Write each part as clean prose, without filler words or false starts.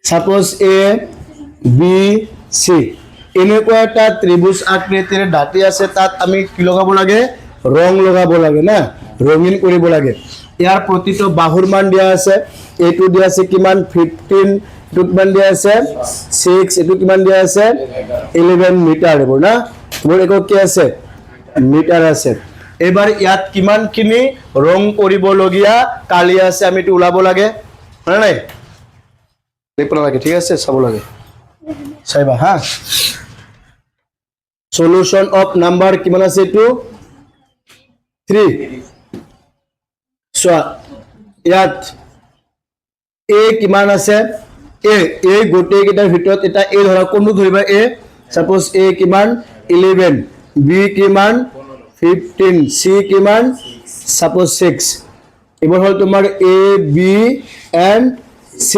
Suppose A, B, C. এনেকুৱা এটা ত্ৰিভুজ আকৃতিৰ দাঁতি আছে তাত আমি কি লগাব লাগে ৰং লগাব লাগে না ৰঙিন কৰিব লাগে ইয়াৰ প্ৰতিটো বাহুৰ মান দিয়া আছে এইটো দিয়া আছে কিমান 15 এটো কিমান দিয়া আছে 6 এটো কিমান দিয়া আছে 11 মিটাৰ হ'ব না মোৰ একক কি আছে মিটাৰ আছে এবাৰ ইয়াত কিমান কিনি ৰং কৰিব লগিয়া কালি আছে আমি এটো উলাব লাগে হয় নাই দেখব লাগে ঠিক আছে চাব লাগে চাইবা হা solution of number কিমান আছে এটো 3 so ইয়াত a কিমান আছে a গোটে কিটাৰ ভিতৰত এটা a ধৰা কোনটো ধৰিবা a suppose a কিমান 11 b কিমান 15 c কিমান suppose 6 এবাৰ হল তোমাৰ a b and c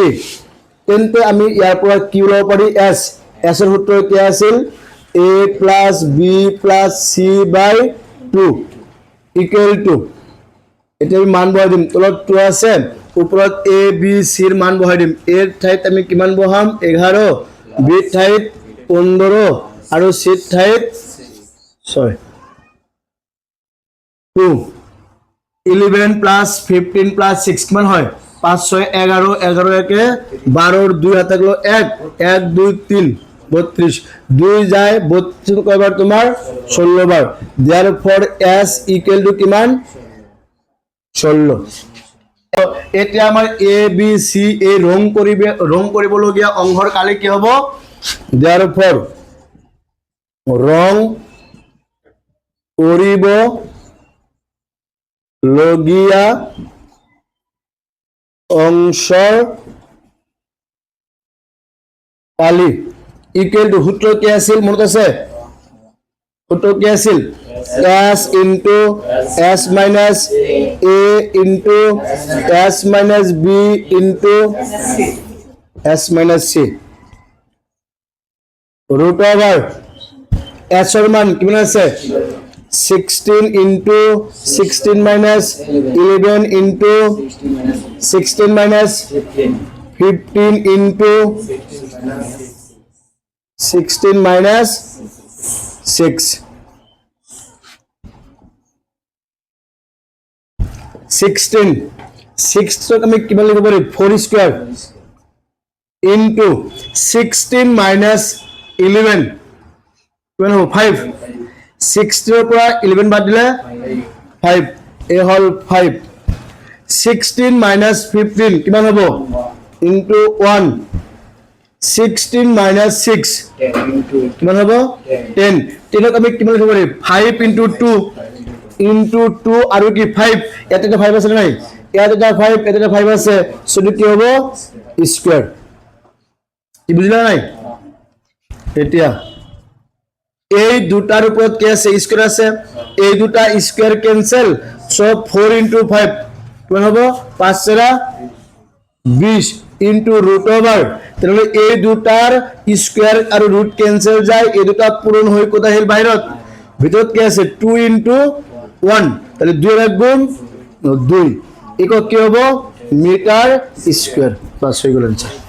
তেন্তে আমি ইয়াৰ পৰা কি লব পাৰি s s এর সূত্র কি আছিল a plus b plus c by 2 equal to এটার মান বহাই দিম তলত 2 আছে উপৰত a b c এৰ মান বহাই দিম a এৰ ঠাইত আমি কিমান বহাম 11 b এৰ ঠাইত 15 আৰু c এর ঠাইত 6 2 11 plus 15 plus 6 কিমান হয় 5 6 11 11 একে 12 2 হাতে গেল 1 1 2 3 32 2 যায় 32 কয়বার তোমার 16 বার therefore s equal to কিমান 16 এটা আমার a b c এই রং করিব লগিয়া অংশৰ কালি কি হ'ব therefore ৰং কৰিব লগিয়া অংশৰ কালি equal to সূত্র কি আছিল মনত আছে সূত্র কি আছিল s into s minus a into s minus b into s minus c root over s এর মান কিমান আছে 16 into 16 minus 11 into 16 minus 15 into 16 minus 6 16 6 तो আমি কিমান লিখব পাৰি 4 স্কয়াৰ into 16 minus 11 কিমান হ'ব 5 16 পৰা 11 বাদ দিলে 5 এ হল 5 16 minus 15 কিমান হ'ব into 1 16 minus 6 কিমান হ'ব 10 10ক আমি কিমান লিখিব পাৰি 5 into 2 into 2 আৰু কি 5 ইয়াতে 5 আছে নাই ইয়াতে 5 ইয়াতে 5 আছে সো কি হ'ব স্কয়ার কি বুঝলা নাই এতিয়া এই দুটাৰ ওপৰত কি আছে স্কয়ার আছে এই দুটা স্কয়ার ক্যান্সেল সো 4 into 5 কিমান হ'ব 5 সেরা 20 into root over তাহলে এই দুটার স্কয়ার আর রুট ক্যান্সেল যায় এই দুটা পূরণ হই কোথা হিল বাইরত ভিতরত কি আছে 2 into 1 তাহলে 2 এর গুণ 2 একক কি হবে মিটার স্কয়ার বাস হই গেল आंसर